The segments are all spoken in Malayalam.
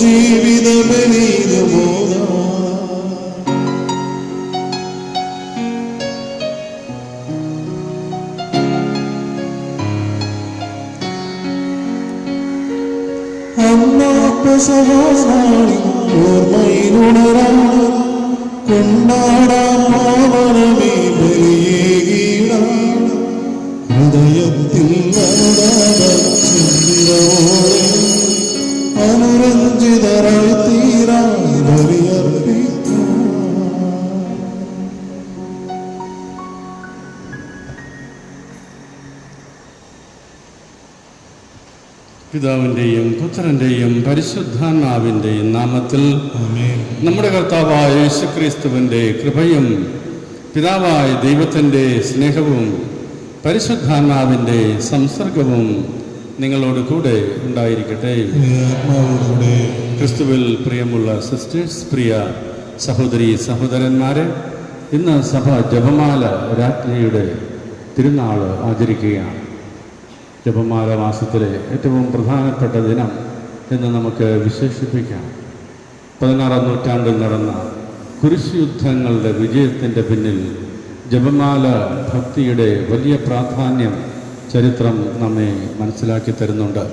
ജീവിത ബലിയിലുമോദ സഹസ്രാണി ഓർമ്മയിലുണരാൻ കൊണ്ടാടാൻ പാവനമേ ബലിയേകീടാൻ ഹൃദയത്തിൽ അനുരാഗോടെ അനുരഞ്ജിതരായി തീരാൻ ബലിയർപ്പിക്കാം. പിതാവിൻ്റെയും പുത്രൻ്റെയും പരിശുദ്ധാത്മാവിൻ്റെയും നാമത്തിൽ നമ്മുടെ കർത്താവായ യേശുക്രിസ്തുവിൻ്റെ കൃപയും പിതാവായ ദൈവത്തിൻ്റെ സ്നേഹവും പരിശുദ്ധാത്മാവിൻ്റെ സംസർഗവും നിങ്ങളോട് കൂടെ ഉണ്ടായിരിക്കട്ടെ. ക്രിസ്തുവിൽ പ്രിയമുള്ള സിസ്റ്റേഴ്സ്, പ്രിയ സഹോദരി സഹോദരന്മാരെ, ഇന്ന് സഭ ജപമാല രാജ്ഞിയുടെ തിരുനാൾ ആചരിക്കുകയാണ്. ജപമാല മാസത്തിലെ ഏറ്റവും പ്രധാനപ്പെട്ട ദിനം എന്ന് നമുക്ക് വിശേഷിപ്പിക്കാം. 16-ാം നൂറ്റാണ്ടിൽ നടന്ന കുരിശ് യുദ്ധങ്ങളുടെ വിജയത്തിൻ്റെ പിന്നിൽ ജപമാല ഭക്തിയുടെ വലിയ പ്രാധാന്യം ചരിത്രം നമ്മെ മനസ്സിലാക്കി തരുന്നുണ്ട്.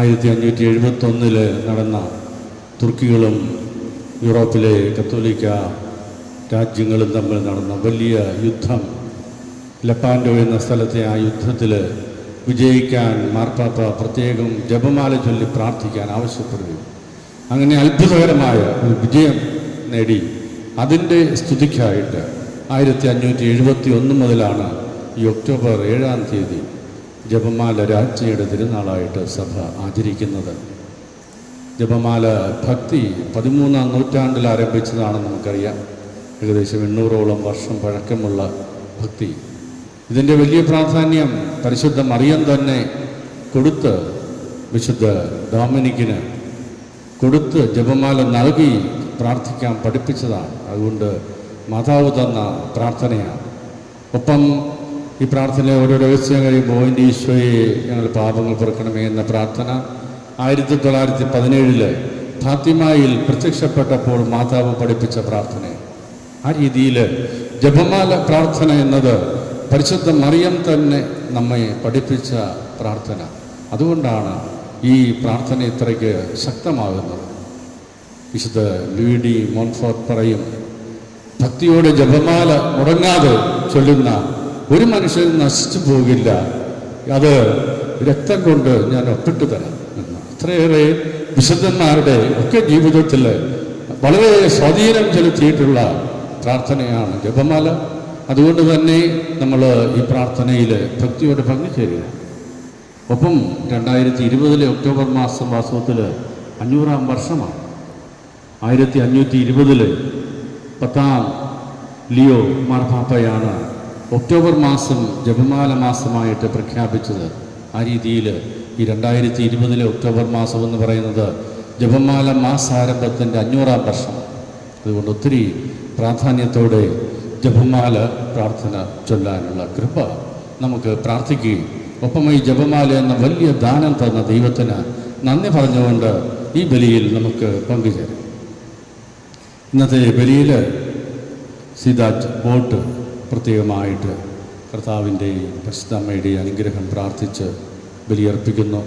1571 നടന്ന തുർക്കികളും യൂറോപ്പിലെ കത്തോലിക്ക രാജ്യങ്ങളും തമ്മിൽ നടന്ന വലിയ യുദ്ധം, ലെപ്പാൻഡോ എന്ന സ്ഥലത്തെ ആ യുദ്ധത്തിൽ വിജയിക്കാൻ മാർപ്പാപ്പ പ്രത്യേകം ജപമാല ചൊല്ലി പ്രാർത്ഥിക്കാൻ ആവശ്യപ്പെടുകയും അങ്ങനെ അത്ഭുതകരമായ ഒരു വിജയം നേടി. അതിൻ്റെ സ്തുതിക്കായിട്ട് 1571 മുതലാണ് ഈ ഒക്ടോബർ 7-ാം തീയതി ജപമാല രാജ്ഞിയുടെ തിരുനാളായിട്ട് സഭ ആചരിക്കുന്നത്. ജപമാല ഭക്തി 13-ാം നൂറ്റാണ്ടിൽ ആരംഭിച്ചതാണെന്ന് നമുക്കറിയാം. ഏകദേശം 800ഓളം വർഷം പഴക്കമുള്ള ഭക്തി. ഇതിൻ്റെ വലിയ പ്രാധാന്യം പരിശുദ്ധ മറിയം തന്നെ കൊടുത്ത്, വിശുദ്ധ ഡൊമിനിക്കിന് കൊടുത്ത് ജപമാല നൽകി പ്രാർത്ഥിക്കാൻ പഠിപ്പിച്ചതാണ്. അതുകൊണ്ട് മാതാവ് തന്ന പ്രാർത്ഥനയാണ്. ഒപ്പം ഈ പ്രാർത്ഥന ഓരോ രഹസ്യം കഴിയുമ്പോൾ എൻ്റെ ഈശോയെ ഞങ്ങൾ പാപങ്ങൾ പൊറുക്കണമേ എന്ന പ്രാർത്ഥന 1917 ഫാത്തിമയിൽ പ്രത്യക്ഷപ്പെട്ടപ്പോൾ മാതാവ് പഠിപ്പിച്ച പ്രാർത്ഥന. ആ രീതിയിൽ ജപമാല പ്രാർത്ഥന എന്നത് പരിശുദ്ധ മറിയം തന്നെ നമ്മെ പഠിപ്പിച്ച പ്രാർത്ഥന. അതുകൊണ്ടാണ് ഈ പ്രാർത്ഥന ഇത്രയ്ക്ക് ശക്തമാകുന്നത്. വിശുദ്ധ ലൂയി ഡി മോൺഫോർട്ട് പറയും, ഭക്തിയോടെ ജപമാല മുടങ്ങാതെ ചൊല്ലുന്ന ഒരു മനുഷ്യൻ നശിച്ചു പോകില്ല, അത് രക്തം കൊണ്ട് ഞാൻ ഒപ്പിട്ട് തരാം എന്ന്. അത്രയേറെ വിശുദ്ധന്മാരുടെ ഒക്കെ ജീവിതത്തിൽ വളരെ സ്വാധീനം ചെലുത്തിയിട്ടുള്ള പ്രാർത്ഥനയാണ് ജപമാല. അതുകൊണ്ട് തന്നെ നമ്മൾ ഈ പ്രാർത്ഥനയിൽ ഭക്തിയോടെ പങ്കുചേരുക. ഒപ്പം 2020 ഒക്ടോബർ മാസം വാസ്തവത്തിൽ 500-ാം വർഷമാണ്. 1520 10-ാം ലിയോ മാർപ്പാപ്പയാണ് ഒക്ടോബർ മാസം ജപമാല മാസമായിട്ട് പ്രഖ്യാപിച്ചത്. ആ രീതിയിൽ ഈ 2020 ഒക്ടോബർ മാസം എന്ന് പറയുന്നത് ജപമാല മാസാരംഭത്തിൻ്റെ 500-ാം വർഷം. അതുകൊണ്ട് ഒത്തിരി പ്രാധാന്യത്തോടെ ജപമാല പ്രാർത്ഥന ചൊല്ലാനുള്ള കൃപ നമുക്ക് പ്രാർത്ഥിക്കുകയും ഒപ്പം ഈ ജപമാല എന്ന വലിയ ദാനം തന്ന ദൈവത്തിന് നന്ദി പറഞ്ഞുകൊണ്ട് ഈ ബലിയിൽ നമുക്ക് പങ്കുചേരാം. ഇന്നത്തെ ബലിയിൽ സീതാജ് ബോട്ട് പ്രത്യേകമായിട്ട് കർത്താവിൻ്റെയും പരിശുദ്ധമ്മയുടെയും അനുഗ്രഹം പ്രാർത്ഥിച്ച് ബലിയർപ്പിക്കുന്നു.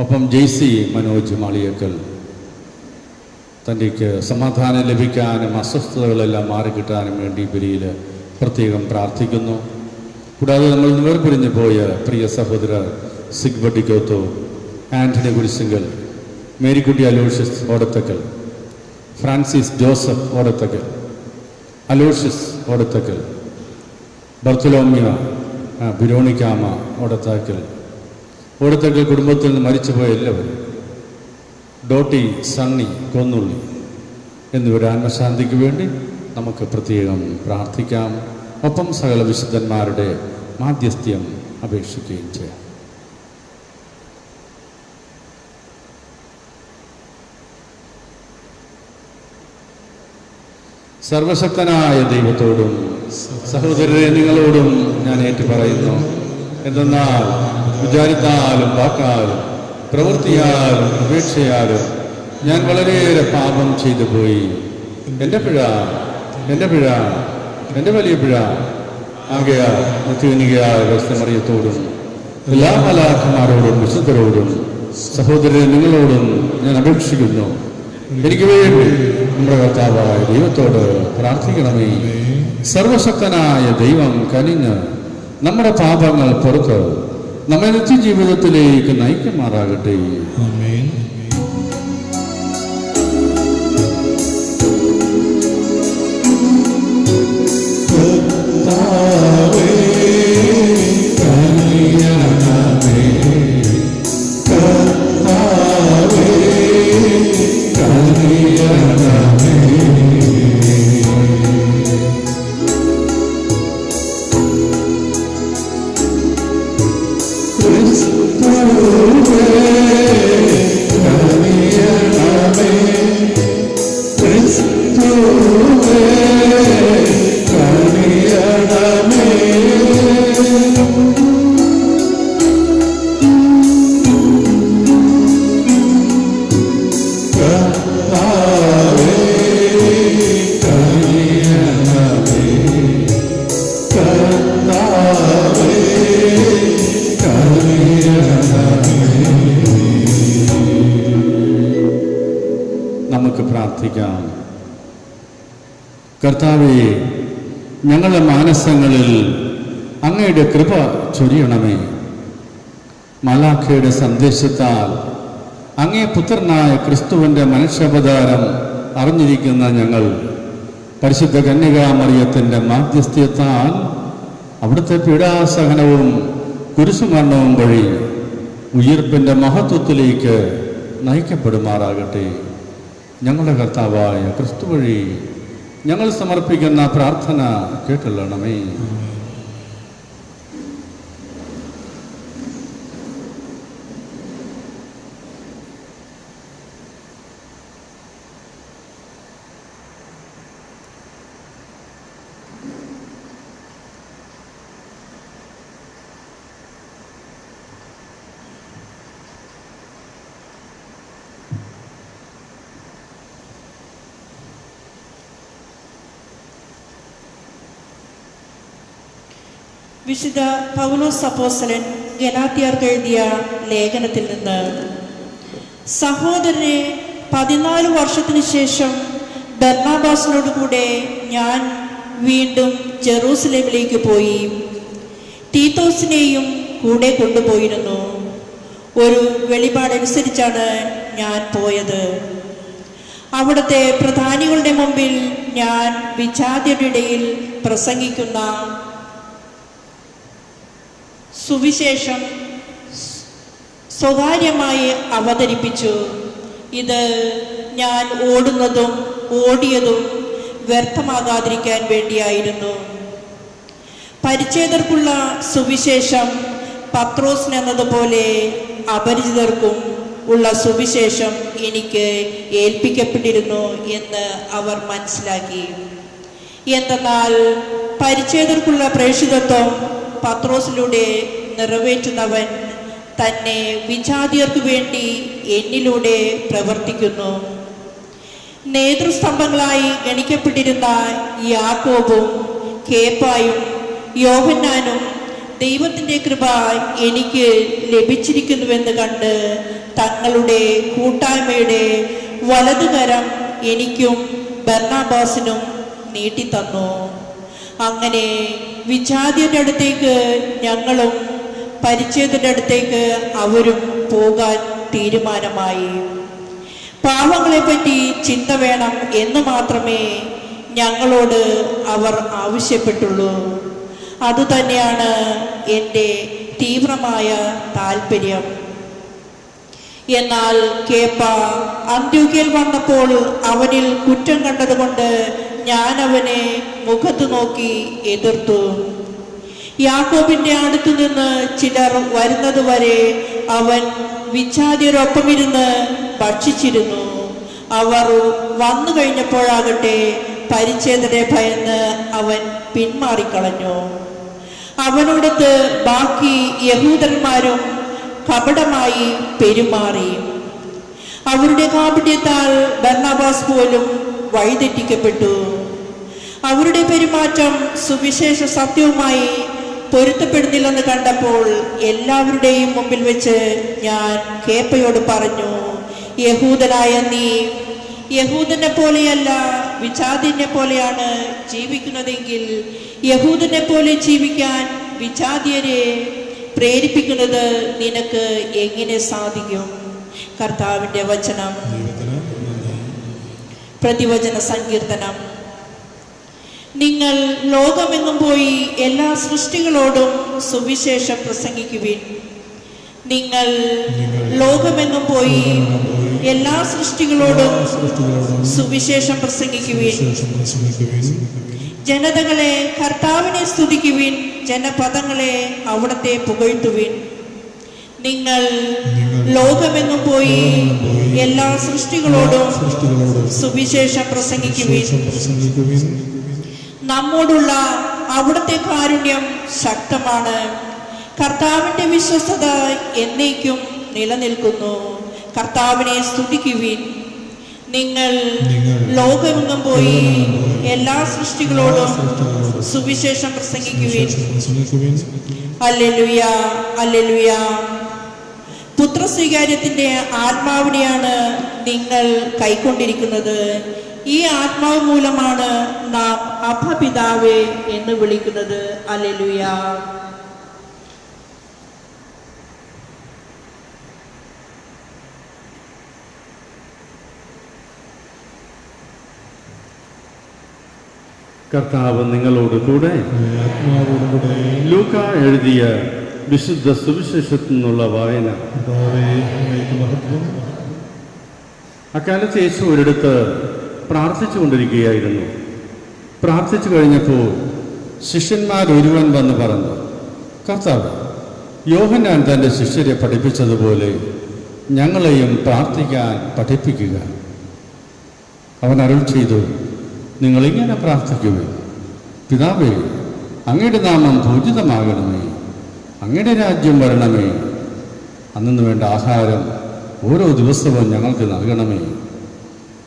ഒപ്പം ജെയ്സി മനോജ് മാളിയക്കൽ തൻ്റെക്ക് സമാധാനം ലഭിക്കാനും അസ്വസ്ഥതകളെല്ലാം മാറിക്കിട്ടാനും വേണ്ടി ബലിയിൽ പ്രത്യേകം പ്രാർത്ഥിക്കുന്നു. കൂടാതെ നമ്മൾ വേർപിരിഞ്ഞു പോയ പ്രിയ സഹോദരർ സിഗ്ബഡിക്കോത്തോ, ആൻ്റണി കുരിശിങ്കൽ, മേരിക്കുട്ടി അലോഷ്യസ് ഓടത്തക്കൽ, ഫ്രാൻസിസ് ജോസഫ് ഓടത്തക്കൽ, അലോഷ്യസ് ഓടത്തക്കൽ, ബർത്തലോമ്യ ബിരോണിക്കാമ ഓടത്തക്കൽ കുടുംബത്തിൽ നിന്ന് മരിച്ചുപോയ എല്ലാവരും, ഡോട്ടി സണ്ണി കൊന്നുള്ളി എന്നിവരുടെ ആത്മശാന്തിക്ക് വേണ്ടി നമുക്ക് പ്രത്യേകം പ്രാർത്ഥിക്കാം. ഒപ്പം സകല വിശുദ്ധന്മാരുടെ മാധ്യസ്ഥ്യം അപേക്ഷിക്കുകയും ചെയ്യാം. സർവശക്തനായ ദൈവത്തോടും സഹോദരരെ നിങ്ങളോടും ഞാൻ ഏറ്റുപറയുന്നു. എന്തെന്നാൽ വിചാരത്താലും വാക്കാലും പ്രവൃത്തിയാലും ഉപേക്ഷയാലും ഞാൻ വളരെയേറെ പാപം ചെയ്തു പോയി. എൻ്റെ പിഴ, എൻ്റെ വലിയ പിഴ. ആകയാൽ നിത്യകന്യകയായ മറിയത്തോടും എല്ലാ മാലാഖമാരോടും വിശുദ്ധരോടും സഹോദരൻ നിങ്ങളോടും ഞാൻ അപേക്ഷിക്കുന്നു, എനിക്ക് വേണ്ടി നമ്മുടെ കർത്താവായ ദൈവത്തോട് പ്രാർത്ഥിക്കണമേ. സർവശക്തനായ ദൈവം കനിഞ്ഞ് നമ്മുടെ പാപങ്ങൾ പുറത്ത് നമ്മെ നിത്യജീവിതത്തിലേക്ക് നയിക്കുമാറാകട്ടെ. ആമേൻ. കർത്താവേ കനിയണമേ, കർത്താവേ കനിയണമേ. ക്രിസ്തുവേ കനിയണമേ, ക്രിസ്തുവേ കനിയണമേ. കർത്താവേ കനിയണമേ, കർത്താവേ കനിയണമേ. നമുക്ക് പ്രാർത്ഥിക്കാം. കർത്താവേ, ഞങ്ങളുടെ മാനസങ്ങളിൽ അങ്ങയുടെ കൃപ ചൊരിയണമേ. മാലാഖയുടെ സന്ദേശത്താൽ അങ്ങേ പുത്രനായ ക്രിസ്തുവിൻ്റെ മനുഷ്യാവതാരം അറിഞ്ഞിരിക്കുന്ന ഞങ്ങൾ പരിശുദ്ധ കന്യകാമറിയത്തിൻ്റെ മാധ്യസ്ഥ്യത്താൽ അവിടുത്തെ പീഡാസഹനവും കുരിശുമരണവും വഴി ഉയിർപ്പിൻ്റെ മഹത്വത്തിലേക്ക് നയിക്കപ്പെടുമാറാകട്ടെ. ഞങ്ങളുടെ കർത്താവായ ക്രിസ്തു വഴി ഞങ്ങൾ സമർപ്പിക്കുന്ന പ്രാർത്ഥന കേട്ടുള്ളണമേ. വിശുദ്ധ പൗലോസ് അപ്പോസ്തലൻ ഗലാത്യർക്ക് എഴുതിയ ലേഖനത്തിൽ നിന്ന്: സഹോദരനെ, 14 വർഷത്തിനു ശേഷം ബർന്നാബാസിനോടുകൂടെ ഞാൻ വീണ്ടും ജെറൂസലേമിലേക്ക് പോയി. തീത്തോസിനെയും കൂടെ കൊണ്ടുപോയിരുന്നു. ഒരു വെളിപാടനുസരിച്ചാണ് ഞാൻ പോയത്. അവിടുത്തെ പ്രധാനികളുടെ മുമ്പിൽ ഞാൻ വിജാതിയുടെ ഇടയിൽ പ്രസംഗിക്കുന്ന സുവിശേഷം സ്വകാര്യമായി അവതരിപ്പിച്ചു. ഇത് ഞാൻ ഓടിയതും വ്യർത്ഥമാകാതിരിക്കാൻ വേണ്ടിയായിരുന്നു. പരിച്ഛേദർക്കുള്ള സുവിശേഷം പത്രോസിന് എന്നതുപോലെ അപരിചിതർക്കും ഉള്ള സുവിശേഷം എനിക്ക് ഏൽപ്പിക്കപ്പെട്ടിരുന്നു എന്ന് അവർ മനസ്സിലാക്കി. എന്തെന്നാൽ പരിച്ഛേദർക്കുള്ള പ്രേക്ഷിതത്വം പത്രോസിലൂടെ നിറവേറ്റുന്നവൻ തന്നെ വിജാതിയർക്ക് വേണ്ടി എന്നിലൂടെ പ്രവർത്തിക്കുന്നു. നേതൃസ്തംഭങ്ങളായി ഗണിക്കപ്പെട്ടിരുന്ന യാക്കോബും കേപ്പായും യോഹന്നാനും ദൈവത്തിൻ്റെ കൃപ എനിക്ക് ലഭിച്ചിരിക്കുന്നുവെന്ന് കണ്ട് തങ്ങളുടെ കൂട്ടായ്മയുടെ വലതുകരം എനിക്കും ബർന്നാബാസിനും നീട്ടിത്തന്നു. അങ്ങനെ വിജാതിയുടെ അടുത്തേക്ക് ഞങ്ങളും പരിച്ഛേദന്റെ അടുത്തേക്ക് അവരും പോകാൻ തീരുമാനമായി. പാവങ്ങളെപ്പറ്റി ചിന്ത വേണം എന്ന് മാത്രമേ ഞങ്ങളോട് അവർ ആവശ്യപ്പെട്ടുള്ളൂ. അതുതന്നെയാണ് എൻ്റെ തീവ്രമായ താല്പര്യം. എന്നാൽ കേപ്പ അന്ത്യോക്യയിൽ വന്നപ്പോൾ അവനിൽ കുറ്റം കണ്ടതുകൊണ്ട് ഞാൻ അവനെ മുഖത്ത് നോക്കി എതിർത്തു. യാക്കോബിന്റെ അടുത്തു നിന്ന് ചിലർ വരുന്നതുവരെ അവൻ വിജാതിയരൊപ്പമിരുന്ന് ഭക്ഷിച്ചിരുന്നു. അവർ വന്നു കഴിഞ്ഞപ്പോഴാകട്ടെ പരിച്ഛേദനെ ഭയന്ന് അവൻ പിന്മാറിക്കളഞ്ഞു. അവനോടൊത്ത് ബാക്കി യഹൂദന്മാരും കപടമായി പെരുമാറി. അവരുടെ കാപട്യത്താൽ ബർന്നബാസ് പോലും വഴിതെറ്റിക്കപ്പെട്ടു. അവരുടെ പെരുമാറ്റം സുവിശേഷ സത്യവുമായി പൊരുത്തപ്പെടുന്നില്ലെന്ന് കണ്ടപ്പോൾ എല്ലാവരുടെയും മുമ്പിൽ വെച്ച് ഞാൻ കേപ്പയോട് പറഞ്ഞു, യഹൂദനായ നീ യഹൂദനെ പോലെയല്ല വിജാതിനെ പോലെയാണ് ജീവിക്കുന്നതെങ്കിൽ യഹൂദനെ പോലെ ജീവിക്കാൻ വിജാതിയരെ പ്രേരിപ്പിക്കുന്നത് നിനക്ക് എങ്ങനെ സാധിക്കും? കർത്താവിൻ്റെ വചനം. പ്രതിവചന സങ്കീർത്തനം. നിങ്ങൾ ലോകമെങ്ങും പോയി എല്ലാ സൃഷ്ടികളോടും സുവിശേഷം പ്രസംഗിക്കുവിൻ. നിങ്ങൾ ലോകമെങ്ങും പോയി എല്ലാ സൃഷ്ടികളോടും സുവിശേഷം പ്രസംഗിക്കുവിൻ. ജനതകളെ കർത്താവിനെ സ്തുതിക്കുവിൻ, ജനപദങ്ങളെ അവിടത്തെ പുകഴ്ത്തുവിൻ. നിങ്ങൾ ലോകമെങ്ങും പോയി എല്ലാ സൃഷ്ടികളോടും സുവിശേഷം പ്രസംഗിക്കുവിൻ. നമ്മോടുള്ള അവിടുത്തെ കാരുണ്യം ശക്തമാണ്. കർത്താവിൻ്റെ വിശ്വസ്തത എന്നേക്കും നിലനിൽക്കുന്നു. കർത്താവിനെ സ്തുതിക്കുവിൻ. നിങ്ങൾ ലോകമെങ്ങും പോയി എല്ലാ സൃഷ്ടികളോടും സുവിശേഷം പ്രസംഗിക്കുവിൻ. Hallelujah, hallelujah. പുത്രസ്വീകാര്യത്തിന്റെ ആത്മാവിനെയാണ് നിങ്ങൾ കൈക്കൊണ്ടിരിക്കുന്നത്. ഈ ആത്മാവ് മൂലമാണ് നാം അബ്ബാ പിതാവേ എന്ന് വിളിക്കുന്നത്. ഹല്ലേലൂയ. കർത്താവ് നിങ്ങളോട് കൂടെ. ലൂക്ക എഴുതിയ വിശുദ്ധ സുവിശേഷത്തിൽ നിന്നുള്ള വായന. അക്കാലത്ത് യേശു ഒരിടത്ത് പ്രാർത്ഥിച്ചു കൊണ്ടിരിക്കുകയായിരുന്നു. പ്രാർത്ഥിച്ചു കഴിഞ്ഞപ്പോൾ ശിഷ്യന്മാരൊരുവൻ വന്ന് പറഞ്ഞു, കർത്താവ്, യോഹന്നാൻ തൻ്റെ ശിഷ്യരെ പഠിപ്പിച്ചതുപോലെ ഞങ്ങളെയും പ്രാർത്ഥിക്കാൻ പഠിപ്പിക്കുക. അവൻ അരുൾ ചെയ്തു, നിങ്ങളിങ്ങനെ പ്രാർത്ഥിക്കുവിൻ. പിതാവേ, അങ്ങയുടെ നാമം പൂജിതമാകണമേ, അങ്ങയുടെ രാജ്യം വരണമേ, അന്നു വേണ്ട ആഹാരം ഓരോ ദിവസവും ഞങ്ങൾക്ക് നൽകണമേ,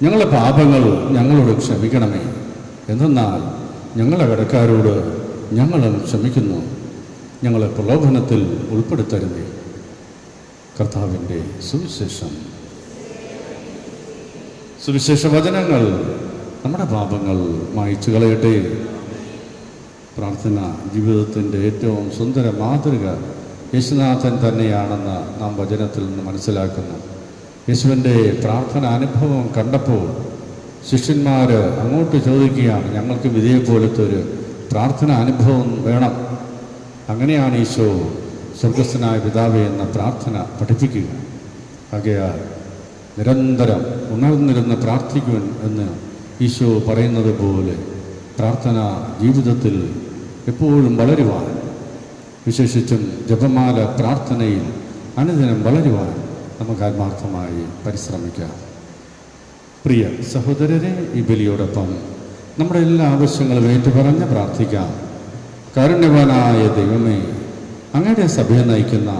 ഞങ്ങളുടെ പാപങ്ങൾ ഞങ്ങളോട് ക്ഷമിക്കണമേ, എന്തെന്നാൽ ഞങ്ങളുടെ കടക്കാരോട് ഞങ്ങളും ക്ഷമിക്കുന്നു, ഞങ്ങളെ പ്രലോഭനത്തിൽ ഉൾപ്പെടുത്തരുതേ. കർത്താവിൻ്റെ സുവിശേഷം. സുവിശേഷ വചനങ്ങൾ നമ്മുടെ പാപങ്ങൾ മായ്ച്ചു കളയട്ടെ. പ്രാർത്ഥന ജീവിതത്തിൻ്റെ ഏറ്റവും സുന്ദര മാതൃക യേശുനാഥൻ തന്നെയാണെന്ന് നാം വചനത്തിൽ നിന്ന് മനസ്സിലാക്കുന്നു. യേശുവിൻ്റെ പ്രാർത്ഥന അനുഭവം കണ്ടപ്പോൾ ശിഷ്യന്മാർ അങ്ങോട്ട് ചോദിക്കുകയാണ്, ഞങ്ങൾക്ക് ഇതേപോലത്തെ ഒരു പ്രാർത്ഥന അനുഭവം വേണം. അങ്ങനെയാണ് ഈശോ സ്വർഗസ്ഥനായ പിതാവേ എന്ന പ്രാർത്ഥന പഠിപ്പിക്കുക. ആകയാൽ നിരന്തരം ഉണർന്നിരുന്ന് പ്രാർത്ഥിക്കുവാൻ എന്ന് ഈശോ പറയുന്നത് പോലെ പ്രാർത്ഥന ജീവിതത്തിൽ എപ്പോഴും വളരുവാൻ, വിശേഷിച്ചും ജപമാല പ്രാർത്ഥനയിൽ അനുദിനം വളരുവാൻ നമുക്ക് ആത്മാർത്ഥമായി പരിശ്രമിക്കാം. പ്രിയ സഹോദരരെ, ഈ ബലിയോടൊപ്പം നമ്മുടെ എല്ലാ ആവശ്യങ്ങളും ഏറ്റുപറഞ്ഞ് പ്രാർത്ഥിക്കാം. കാരുണ്യവാനായ ദൈവമേ, അങ്ങയുടെ സഭയെ നയിക്കുന്ന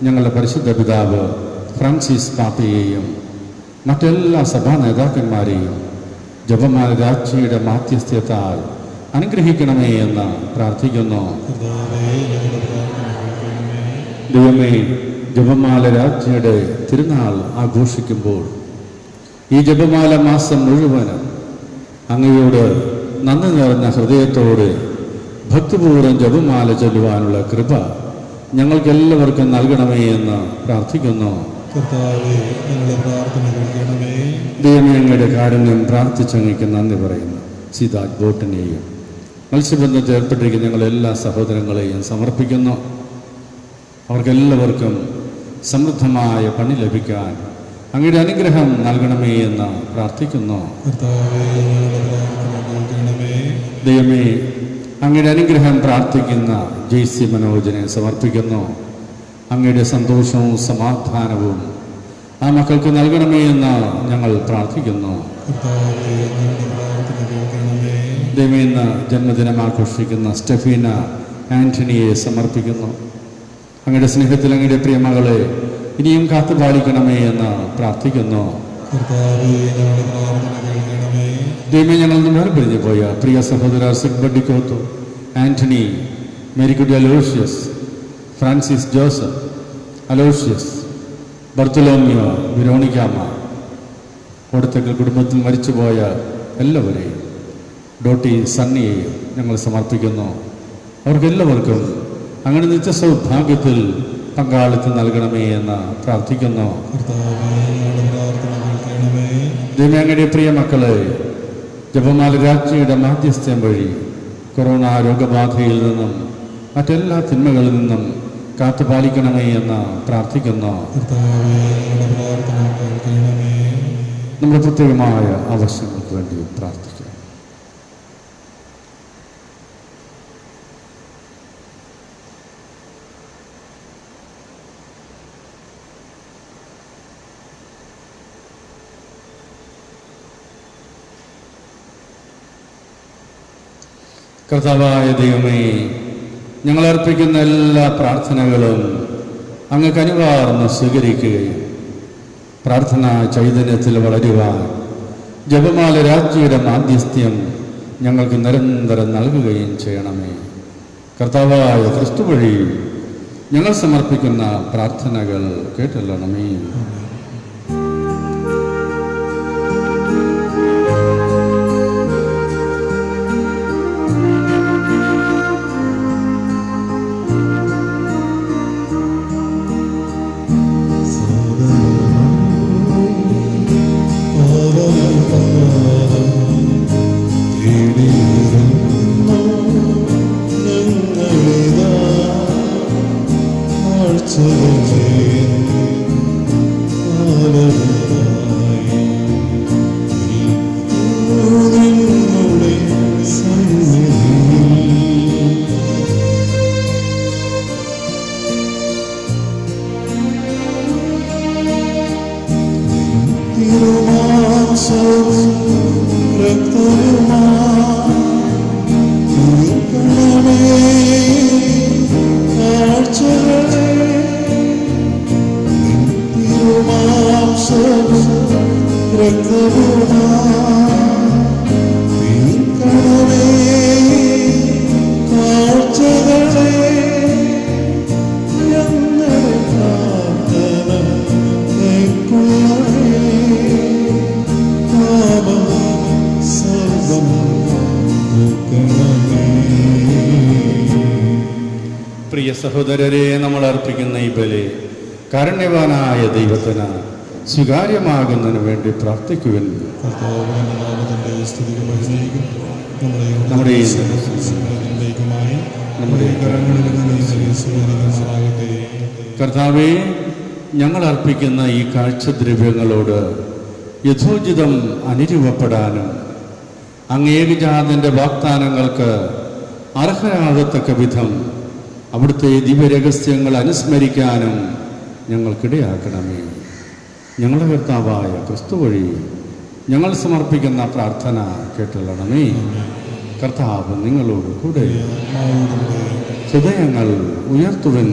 ഞങ്ങളുടെ പരിശുദ്ധ പിതാവ് ഫ്രാൻസിസ് പാപ്പയെയും മറ്റെല്ലാ സഭാ നേതാക്കന്മാരെയും ജപമാല രാജ്ഞിയുടെ മാധ്യസ്ഥ്യത്താൽ അനുഗ്രഹിക്കണമേ എന്ന് പ്രാർത്ഥിക്കുന്നു. ദൈവമേ, ജപമാല രാജ്ഞിയുടെ തിരുനാൾ ആഘോഷിക്കുമ്പോൾ ഈ ജപമാല മാസം മുഴുവനും അങ്ങയോട് നന്ദി നിറഞ്ഞ ഹൃദയത്തോടെ ഭക്തിപൂർവ്വം ജപമാല ചൊല്ലുവാനുള്ള കൃപ ഞങ്ങൾക്കെല്ലാവർക്കും നൽകണമേ എന്ന് പ്രാർത്ഥിക്കുന്നു. ദൈവമേ, അങ്ങയുടെ കാരുണ്യം പ്രാർത്ഥിച്ചങ്ങയ്ക്ക് നന്ദി പറയുന്നു. സീതാജ് ബോട്ടിനെയും മത്സ്യബന്ധത്തിൽ ഏർപ്പെട്ടിരിക്കുന്ന ഞങ്ങളെല്ലാ സഹോദരങ്ങളെയും സമർപ്പിക്കുന്നു. അവർക്കെല്ലാവർക്കും സമൃദ്ധമായ പണി ലഭിക്കാൻ അങ്ങയുടെ അനുഗ്രഹം നൽകണമേ എന്ന് പ്രാർത്ഥിക്കുന്നു. ദൈവമേ, അങ്ങയുടെ അനുഗ്രഹം പ്രാർത്ഥിക്കുന്ന ജെയ്സി മനോജിനെ സമർപ്പിക്കുന്നു. അങ്ങയുടെ സന്തോഷവും സമാധാനവും ആ മക്കൾക്ക് നൽകണമേ എന്ന് ഞങ്ങൾ പ്രാർത്ഥിക്കുന്നു. ദൈവമേ, ഇന്ന് ജന്മദിനം ആഘോഷിക്കുന്ന സ്റ്റെഫീന ആന്റണിയെ സമർപ്പിക്കുന്നു. അങ്ങയുടെ സ്നേഹത്തിൽ അങ്ങയുടെ പ്രിയമകളെ ഇനിയും കാത്തുപാലിക്കണമേ എന്ന് പ്രാർത്ഥിക്കുന്നു. ദൈവമേ, ഞങ്ങൾ നിന്ന് പിരിഞ്ഞു പോയ പ്രിയ സഹോദര സിഗ്ബഡിക്കോത്തു, Antony, Marykutty Aloysius, Francis Joseph, Aloysius, Bartholomew, Veronikamma, Koduthakkal കുടുംബത്തിൽ മരിച്ചുപോയ എല്ലാവരെയും, ഡോട്ടി സണ്ണിയെയും ഞങ്ങൾ സമർപ്പിക്കുന്നു. അവർക്കെല്ലാവർക്കും അങ്ങനെ നിത്യസൗഭാഗ്യത്തിൽ പങ്കാളിത്തം നൽകണമേ എന്ന് പ്രാർത്ഥിക്കുന്നു. ദൈവമേ, അങ്ങയുടെ പ്രിയ മക്കളെ ജപമാല രാജ്ഞിയുടെ മാധ്യസ്ഥ്യം വഴി കൊറോണ രോഗബാധയിൽ നിന്നും മറ്റെല്ലാ തിന്മകളിൽ നിന്നും കാത്തുപാലിക്കണമേ എന്ന് പ്രാർത്ഥിക്കുന്നു. നമ്മുടെ പ്രത്യേകമായ ആവശ്യങ്ങൾക്ക് വേണ്ടി പ്രാർത്ഥിക്കാം. കർത്താവായ ദൈവമേ, ഞങ്ങൾ അർപ്പിക്കുന്ന എല്ലാ പ്രാർത്ഥനകളും അങ്ങ് കനിവാർന്ന് സ്വീകരിക്കുകയും പ്രാർത്ഥനാ ചൈതന്യത്തിൽ വളരുവാൻ ജപമാല രാജ്ഞിയുടെ മാധ്യസ്ഥ്യം ഞങ്ങൾക്ക് നിരന്തരം നൽകുകയും ചെയ്യണമേ. കർത്താവായ ക്രിസ്തു വഴി ഞങ്ങൾ സമർപ്പിക്കുന്ന പ്രാർത്ഥനകൾ കേട്ടല്ലണമേ. പ്രിയ സഹോദരരെ, നമ്മൾ അർപ്പിക്കുന്ന ഈ ബലി കാരുണ്യവാനായ ദൈവത്തിന് സ്വീകാര്യമാകുന്നതിന് വേണ്ടി പ്രാർത്ഥിക്കുവാൻ കർത്താവേ, ഞങ്ങൾ അർപ്പിക്കുന്ന ഈ കാഴ്ചദ്രവ്യങ്ങളോട് യഥോചിതം അനുരൂപപ്പെടാനും അങ്ങേകജാതന്റെ വാഗ്ദാനങ്ങൾക്ക് അർഹരാകത്തക്ക വിധം അവിടുത്തെ ദിവ്യരഹസ്യങ്ങൾ അനുസ്മരിക്കാനും ഞങ്ങൾക്കിടയാക്കണമേ. ഞങ്ങളുടെ കർത്താവായ ക്രിസ്തു വഴി ഞങ്ങൾ സമർപ്പിക്കുന്ന പ്രാർത്ഥന കേട്ടുള്ളണമേ. കർത്താവ് നിങ്ങളോട് കൂടെ. ഹൃദയങ്ങൾ ഉയർത്തുവൻ.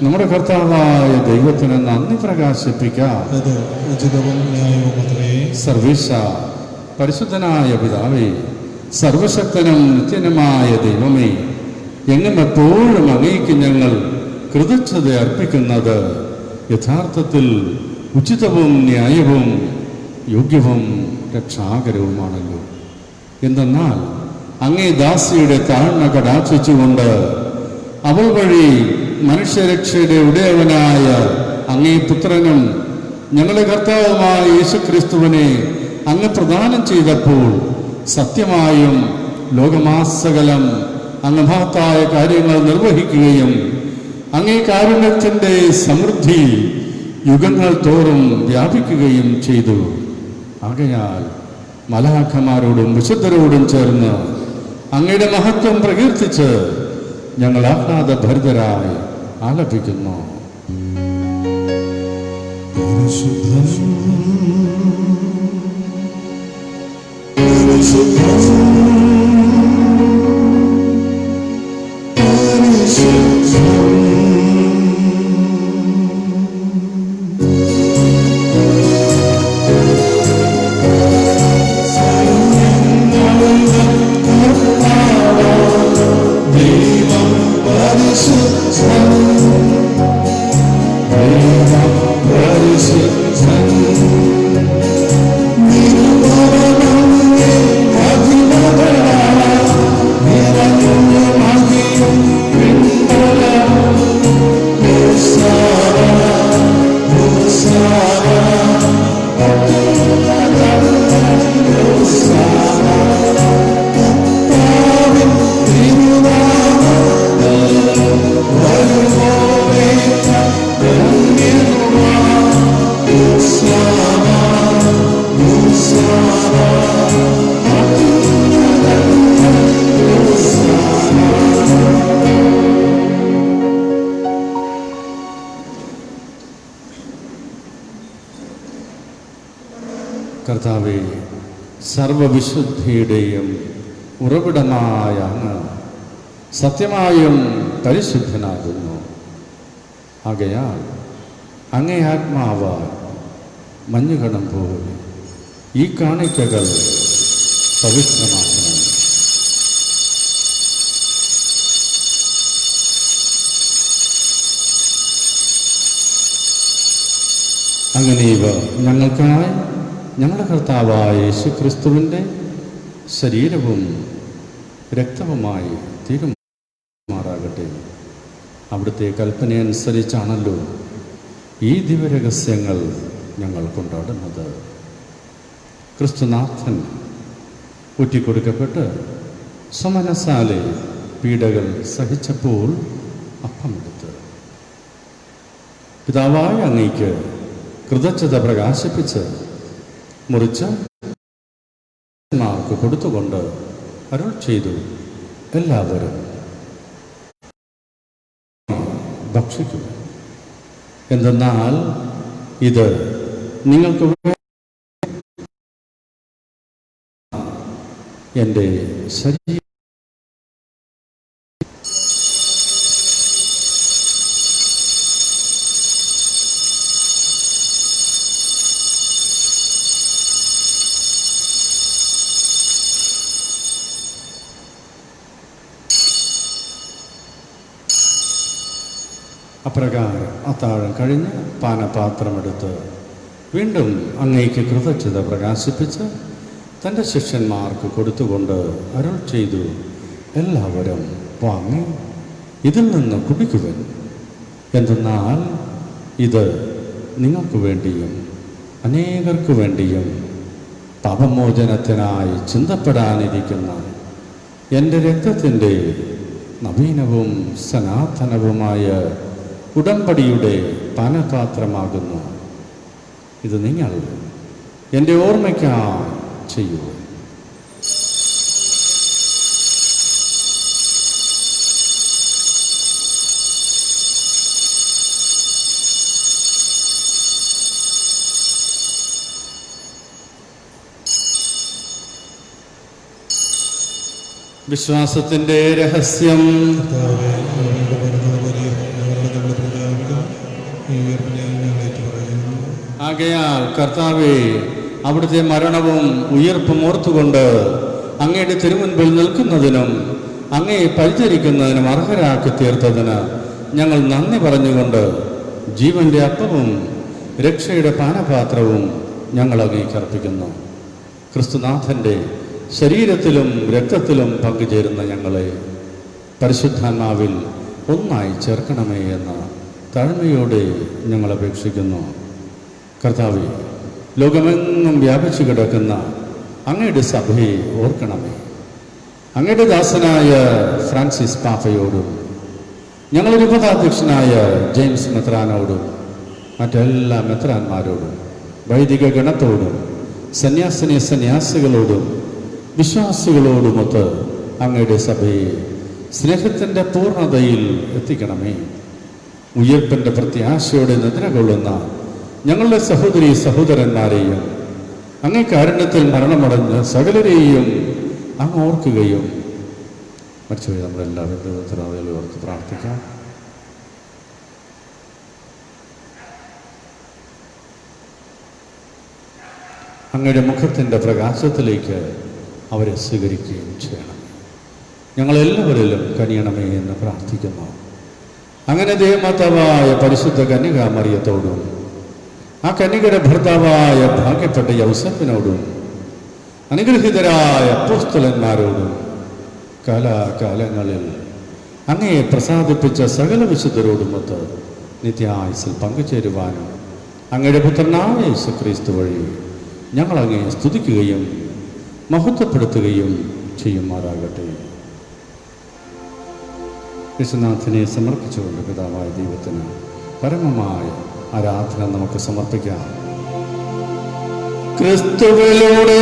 നമ്മുടെ കർത്താവായ ദൈവത്തിന് നന്ദി പ്രകാശിപ്പിക്കാം. സർവേശ പരിശുദ്ധനായ പിതാവേ, സർവശക്തനും നിത്യനുമായ ദൈവമേ, എങ്ങും എപ്പോഴും അങ്ങേക്ക് ഞങ്ങൾ കൃതജ്ഞത അർപ്പിക്കുന്നത് യഥാർത്ഥത്തിൽ ഉചിതവും ന്യായവും യോഗ്യവും രക്ഷാകരവുമാണല്ലോ. എന്തെന്നാൽ അങ്ങേ ദാസിയുടെ താഴ്മ കടാക്ഷിച്ചുകൊണ്ട് അവൾ വഴി മനുഷ്യരക്ഷയുടെ ഉടയവനായ അങ്ങേ പുത്രനും ഞങ്ങളുടെ കർത്താവുമായ യേശുക്രിസ്തുവിനെ അങ്ങ് പ്രദാനം ചെയ്തപ്പോൾ സത്യമായും ലോകമാസകലം അങ്ങ് മഹത്തായ കാര്യങ്ങൾ നിർവഹിക്കുകയും അങ്ങേ കാരുണ്യത്തിൻ്റെ സമൃദ്ധി യുഗങ്ങൾ തോറും വ്യാപിക്കുകയും ചെയ്തു. ആകയാൽ മലാഖമാരോടും വിശുദ്ധരോടും ചേർന്ന് അങ്ങയുടെ മഹത്വം പ്രകീർത്തിച്ച് ഞങ്ങൾ ആഹ്ലാദഭരിതരായി ആലപിക്കുന്നു. കർത്താവേ, സർവവിശുദ്ധിയുടെയും ഉറവിടമായ അങ്ങ് സത്യമായും പരിശുദ്ധനാകുന്നു. ആകയാൽ അങ്ങേ ആത്മാവാൽ മഞ്ഞുകണം പോലെ ഈ കാണിക്കകൾ പവിത്രമാക്കണം. അങ്ങനെ ഇവ ഞങ്ങൾക്കായി ഞങ്ങളുടെ കർത്താവായ യേശുക്രിസ്തുവിൻ്റെ ശരീരവും രക്തവുമായി തീരുമാറാകട്ടെ. അവിടുത്തെ കൽപ്പനയനുസരിച്ചാണല്ലോ ഈ ദിവ്യരഹസ്യങ്ങൾ ഞങ്ങൾ കൊണ്ടാടുന്നത്. ക്രിസ്തുനാഥൻ ഊറ്റിക്കൊടുക്കപ്പെട്ട് സമനസാലെ പീഡകൾ സഹിച്ചപ്പോൾ അപ്പമെടുത്ത് പിതാവായ അങ്ങേക്ക് കൃതജ്ഞത പ്രകാശിപ്പിച്ച് മുറിച്ച് മാർക്ക് കൊടുത്തുകൊണ്ട് അരുൾ ചെയ്തു, എല്ലാവരും ഭക്ഷിക്കുക. എന്തെന്നാൽ ഇത് നിങ്ങൾക്ക് എൻ്റെ ശരീരം. അപ്രകാരം അത്താഴം കഴിഞ്ഞ് പാനപാത്രമെടുത്ത് വീണ്ടും അങ്ങേക്ക് കൃതജ്ഞത പ്രകാശിപ്പിച്ച് തൻ്റെ ശിഷ്യന്മാർക്ക് കൊടുത്തുകൊണ്ട് അരുൾ ചെയ്തു, എല്ലാവരും വാങ്ങി ഇതിൽ നിന്ന് കുടിക്കുവൻ. എന്തെന്നാൽ ഇത് നിങ്ങൾക്ക് വേണ്ടിയും അനേകർക്ക് വേണ്ടിയും പാപമോചനത്തിനായി ചിന്തപ്പെടാനിരിക്കുന്ന എൻ്റെ രക്തത്തിൻ്റെ നവീനവും സനാതനവുമായ ഉടമ്പടിയുടെ പാനപാത്രമാകുന്നു. ഇത് നിങ്ങൾ എൻ്റെ ഓർമ്മയ്ക്കായി ചെയ്യൂ. വിശ്വാസത്തിൻ്റെ രഹസ്യം. ആകയാൽ കർത്താവേ, അവിടുത്തെ മരണവും ഉയർപ്പും ഓർത്തുകൊണ്ട് അങ്ങയുടെ തിരുമുൻപിൽ നിൽക്കുന്നതിനും അങ്ങയെ പരിചരിക്കുന്നതിനും അർഹരാക്കി തീർത്തതിന് ഞങ്ങൾ നന്ദി പറഞ്ഞുകൊണ്ട് ജീവന്റെ അപ്പവും രക്ഷയുടെ പാനപാത്രവും ഞങ്ങൾ അങ്ങേക്ക് അർപ്പിക്കുന്നു. ക്രിസ്തുനാഥൻ്റെ ശരീരത്തിലും രക്തത്തിലും പങ്കുചേരുന്ന ഞങ്ങളെ പരിശുദ്ധാത്മാവിൽ ഒന്നായി ചേർക്കണമേ എന്ന് താഴ്മയോടെ ഞങ്ങൾ അപേക്ഷിക്കുന്നു. കർത്താവേ, ലോകമെങ്ങും വ്യാപിച്ചു കിടക്കുന്ന അങ്ങയുടെ സഭയെ ഓർക്കണമേ. അങ്ങയുടെ ദാസനായ ഫ്രാൻസിസ് പാപ്പയോടും ഞങ്ങളുടെ ഉപതാധ്യക്ഷനായ ജെയിംസ് മെത്രാനോടും മറ്റെല്ലാ മെത്രാന്മാരോടും വൈദിക ഗണത്തോടും സന്യാസികളോടും വിശ്വാസികളോടുമൊത്ത് അങ്ങയുടെ സഭയെ സ്നേഹത്തിൻ്റെ പൂർണ്ണതയിൽ എത്തിക്കണമേ. ഉയർപ്പിൻ്റെ പ്രത്യാശയോടെ നിദ്ര കൊള്ളുന്ന ഞങ്ങളുടെ സഹോദരി സഹോദരന്മാരെയും അങ്ങേ കാരുണ്യത്തിൽ മരണമടഞ്ഞ സകലരെയും അങ്ങ് ഓർക്കുകയും മരിച്ചുപോയി നമ്മളെല്ലാവരും ഉത്തരവാദികളെ ഓർത്ത് പ്രാർത്ഥിക്കാം. അങ്ങയുടെ മുഖത്തിൻ്റെ പ്രകാശത്തിലേക്ക് അവരെ സ്വീകരിക്കുകയും ചെയ്യണം. ഞങ്ങളെല്ലാവരിലും കനിയണമേ എന്ന് പ്രാർത്ഥിക്കുന്നു. അങ്ങനെ ദേവമാതാവായ പരിശുദ്ധ കന്യകാമറിയത്തോടും ആ കന്യകയുടെ ഭർത്താവായ ഭാഗ്യപ്പെട്ട യൗസേപ്പിനോടും അനുഗ്രഹീതരായ അപ്പോസ്തലന്മാരോടും കാലാകാലങ്ങളിൽ അങ്ങയെ പ്രസാദിപ്പിച്ച സകല വിശുദ്ധരോടുമൊത്ത് നിത്യായുസ്സിൽ പങ്കുചേരുവാനും അങ്ങയുടെ പുത്രനായ യേശുക്രിസ്തു വഴി ഞങ്ങൾ അങ്ങയെ സ്തുതിക്കുകയും മഹത്വപ്പെടുത്തുകയും ചെയ്യുമാറാകട്ടെ. യേശുനാഥനെ സമർപ്പിച്ചുകൊണ്ട് പിതാവായ ദൈവത്തിന് പരമമായ ആരാധന നമുക്ക് സമർപ്പിക്കാം. ക്രിസ്തുവിലൂടെ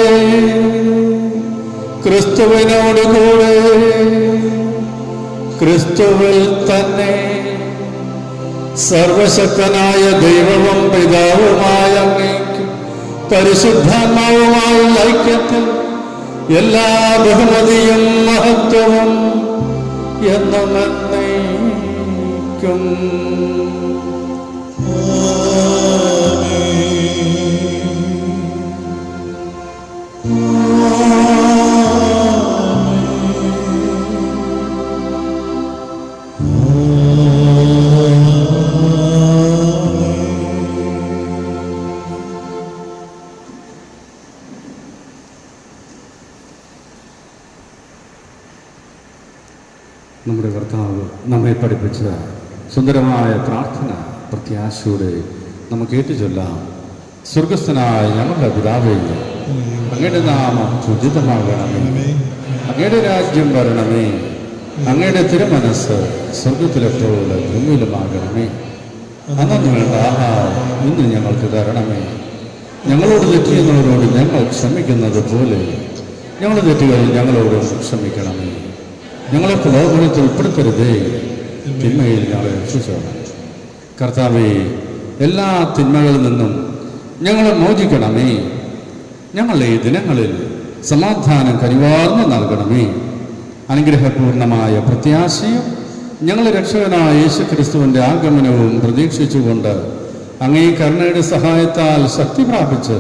ക്രിസ്തുവിനോടുകൂടെ ക്രിസ്തുവിൽ തന്നെ സർവശക്തനായ ദൈവവും പിതാവുമായ അങ്ങേക്ക് പരിശുദ്ധാത്മാവുമായുള്ള ഐക്യത്തിൽ എല്ലാ ബഹുമതിയും മഹത്വവും എന്നും എന്നേക്കും. നമ്മുടെ കർത്താവ് നമ്മെ പഠിപ്പിച്ച സുന്ദരമായ പ്രാർത്ഥന പ്രത്യാശയോടെ നമുക്ക് ഏറ്റുചൊല്ലാം. സ്വർഗസ്ഥനായ ഞങ്ങളുടെ പിതാവേ, അങ്ങയുടെ നാമം ഉചിതമാകണമേ, അങ്ങയുടെ രാജ്യം വരണമേ, അങ്ങയുടെ തിരുമനസ് സ്വർഗത്തിലെ പോലെ ഭൂമിയിലുമാകണമേ. അന്നു വേണ്ട ആഹാരം ഇന്ന് ഞങ്ങൾക്ക് തരണമേ. ഞങ്ങളോട് തെറ്റിയുന്നവരോട് ഞങ്ങൾ ക്ഷമിക്കുന്നത് പോലെ ഞങ്ങളുടെ തെറ്റുകൾ ഞങ്ങളോട് ക്ഷമിക്കണമേ. ഞങ്ങളെ പ്രലോഭനത്തിൽ ഉൾപ്പെടുത്തരുതേ, തിന്മയിൽ ഞങ്ങളെ രക്ഷിച്ചോണം. കർത്താവേ, എല്ലാ തിന്മകളിൽ നിന്നും ഞങ്ങളെ മോചിക്കണമേ. ഞങ്ങളെ ഈ ദിനങ്ങളിൽ സമാധാനം കനിവാർന്ന് നൽകണമേ. അനുഗ്രഹപൂർണമായ പ്രത്യാശയും ഞങ്ങളെ രക്ഷകനായ യേശുക്രിസ്തുവിൻ്റെ ആഗമനവും പ്രതീക്ഷിച്ചുകൊണ്ട് അങ്ങേ കരുണയുടെ സഹായത്താൽ ശക്തി പ്രാപിച്ച്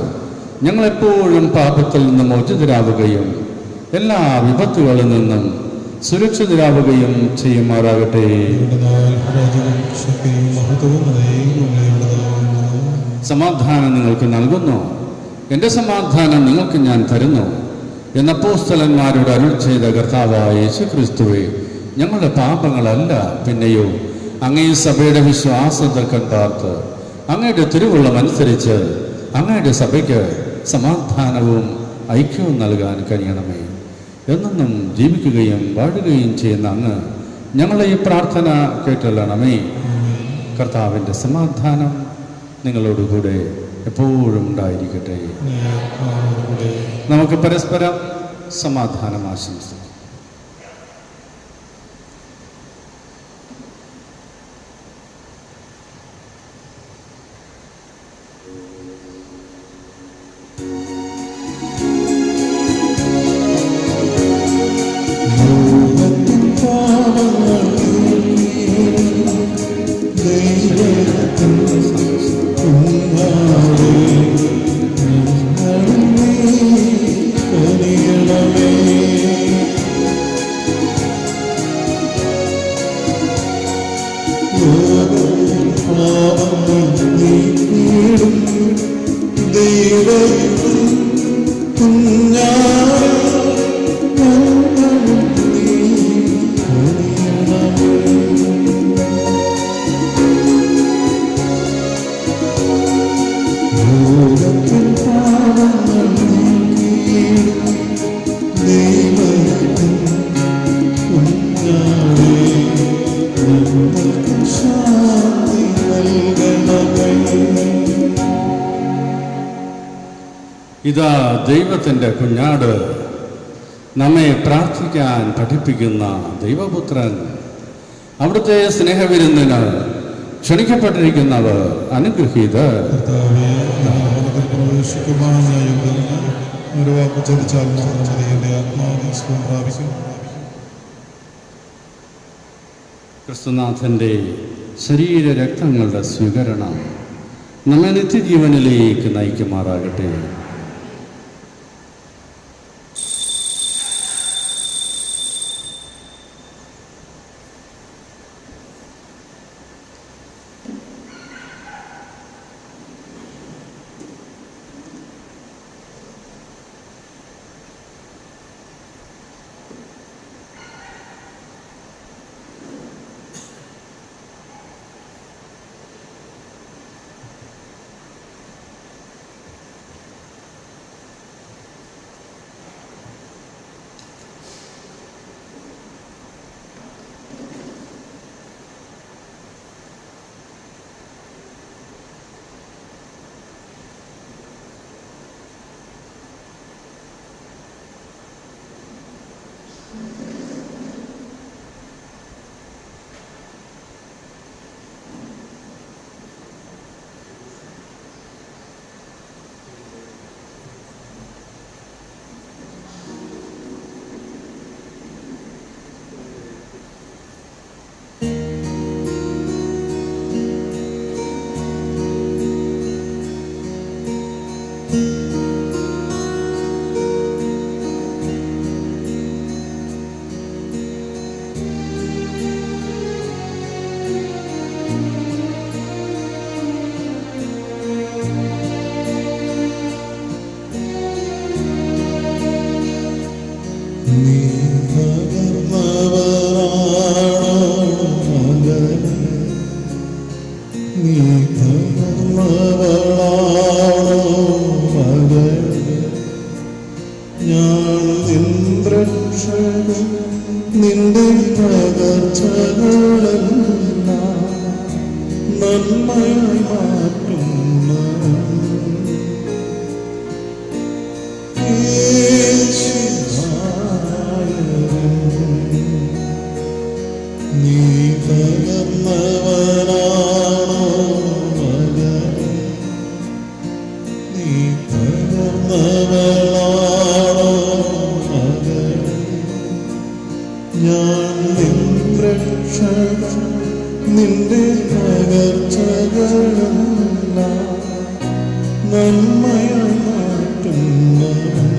ഞങ്ങളെപ്പോഴും പാപത്തിൽ നിന്ന് മോചിതരാവുകയും എല്ലാ വിപത്തുകളിൽ നിന്നും സുരക്ഷിതരാവുകയും ചെയ്യുമാറാകട്ടെ. സമാധാനം നിങ്ങൾക്ക് നൽകുന്നു, എൻ്റെ സമാധാനം നിങ്ങൾക്ക് ഞാൻ തരുന്നു എന്ന അപ്പോസ്തലന്മാരോട് അരുൾ ചെയ്ത കർത്താവായ യേശുക്രിസ്തുവേ, ഞങ്ങളുടെ പാപങ്ങളല്ല പിന്നെയോ അങ്ങേ സഭയുടെ വിശ്വാസത്തിൽ കണ്ടാർത്ത് അങ്ങയുടെ തിരുവുള്ളം അനുസരിച്ച് അങ്ങയുടെ സഭയ്ക്ക് സമാധാനവും ഐക്യവും നൽകാൻ കഴിയണമേ. എന്നെന്നും ജീവിക്കുകയും വാഴുകയും ചെയ്യുന്ന അങ്ങ് ഞങ്ങളെ ഈ പ്രാർത്ഥന കേട്ടല്ലണമേ. കർത്താവിൻ്റെ സമാധാനം നിങ്ങളോടുകൂടെ എപ്പോഴും ഉണ്ടായിരിക്കട്ടെ. നമുക്ക് പരസ്പരം സമാധാനം ആശംസിക്കാം. ഇതാ ദൈവത്തിൻ്റെ കുഞ്ഞാട്, നമ്മെ പ്രാർത്ഥിക്കാൻ പഠിപ്പിക്കുന്ന ദൈവപുത്രൻ. അവിടുത്തെ സ്നേഹവിരുന്നിന് ക്ഷണിക്കപ്പെട്ടിരിക്കുന്നവർ അനുഗ്രഹീതർ. ക്രിസ്തുനാഥൻ്റെ ശരീരരക്തങ്ങളുടെ സ്വീകരണം നമ്മെ നിത്യജീവനിലേക്ക് നയിക്കുമാറാകട്ടെ. നീ തകർന്നവളാണോ മകളേ, ഞാൻ നിൻ രക്ഷകൻ, നിന്റെ പകർച്ചകളെല്ലാം നന്മയായി മാറ്റുന്നവൻ. നീ തകർന്നവനാണോ മകളേ, നീ തകർന്നവളാണോ മകളേ, ഞാൻ നിൻ രക്ഷകൻ, നിന്റെ പകർച്ചകളെല്ലാം നന്മയായി മാറ്റുന്നവൻ.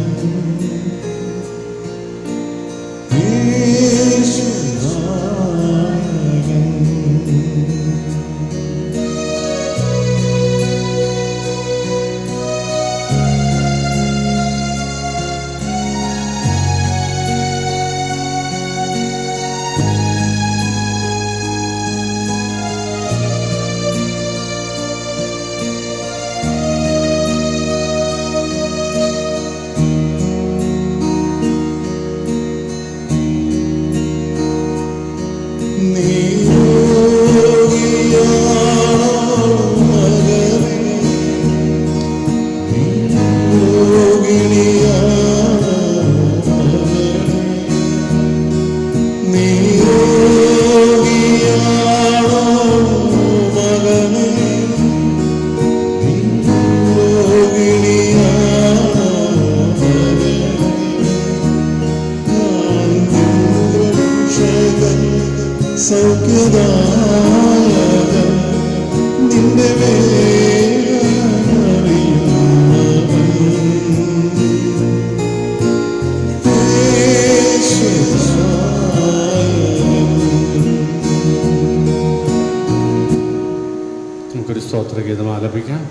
സൗഖ്യദായകൻ, നിന്റെ വേദനയറിയുന്നവൻ. നമുക്കൊരു സ്തോത്രഗീതം ആലപിക്കാം.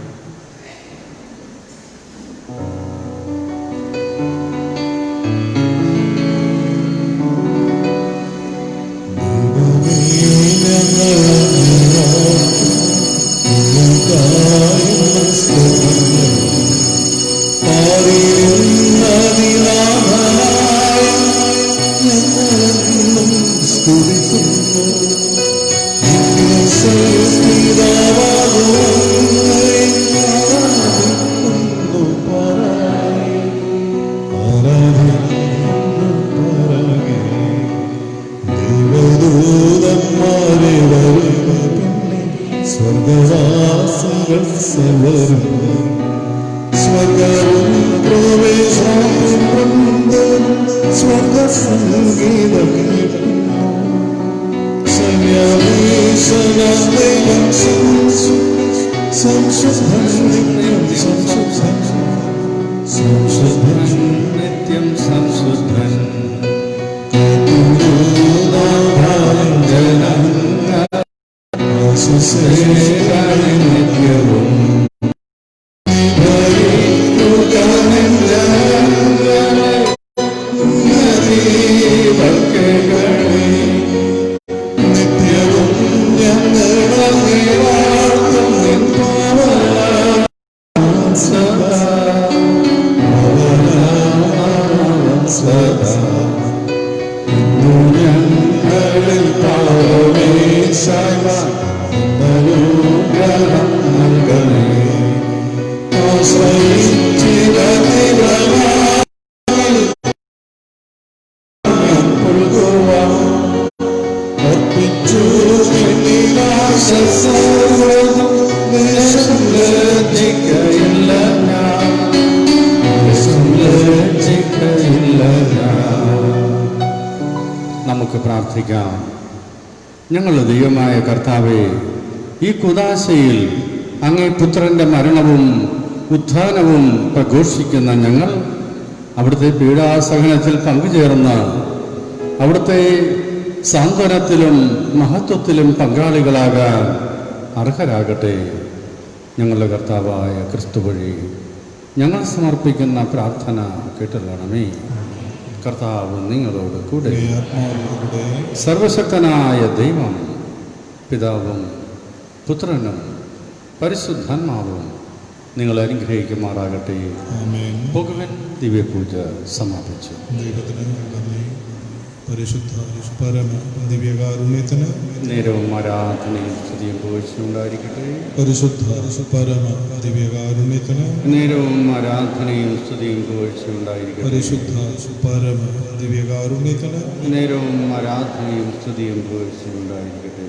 സ്വർഗവാസികൾ സവരും സ്വർഗവും പ്രവേശം സ്വർഗ സംഗീതം സന്യാമീശനാദൈവം സംശുദ്ധൻ നിത്യം സംശുദ്ധൻ സംശുദ്ധൻ നിത്യം സംശുദ്ധൻ നിത്യവും നമുക്ക് പ്രാർത്ഥിക്കാം. ഞങ്ങളുടെ ദൈവമായ കർത്താവേ, ഈ കുദാശയിൽ അങ്ങേ പുത്രന്റെ മരണവും ഉത്ഥാനവും പ്രഘോഷിക്കുന്ന ഞങ്ങൾ അവിടുത്തെ പീഡാസഹനത്തിൽ പങ്കുചേർന്ന് അവിടുത്തെ സാന്ത്വനത്തിലും മഹത്വത്തിലും പങ്കാളികളാകാൻ അർഹരാകട്ടെ. ഞങ്ങളുടെ കർത്താവായ ക്രിസ്തു വഴി ഞങ്ങൾ സമർപ്പിക്കുന്ന പ്രാർത്ഥന കേട്ടുകൊള്ളണമേ. കർത്താവ് നിങ്ങളോട് കൂടെ. സർവശക്തനായ ദൈവം പിതാവും പുത്രനും പരിശുദ്ധാത്മാവും നിങ്ങളെ അനുഗ്രഹിക്കുമാറാകട്ടെ. ആമേൻ. പോകുവൻ. ദിവ്യപൂജ സമാപിച്ചു. ദൈവത്തിന് നന്ദി. പരിശുദ്ധ പരമ ദിവ്യകാരുണ്യത്തിന് നേരവും ആരാധനയും സ്തുതിയും പുകഴ്ചയുണ്ടായിരിക്കട്ടെ. പരിശുദ്ധ പരമ ദിവ്യകാരുണ്യത്തിന് നേരവും ആരാധനയും സ്തുതിയും പുകഴ്ചയുണ്ടായിരിക്കട്ടെ. പരിശുദ്ധ പരമ ദിവ്യകാരുണ്യത്തിന് നേരവും ആരാധനയും സ്തുതിയും പുകഴ്ചയുണ്ടായിരിക്കട്ടെ.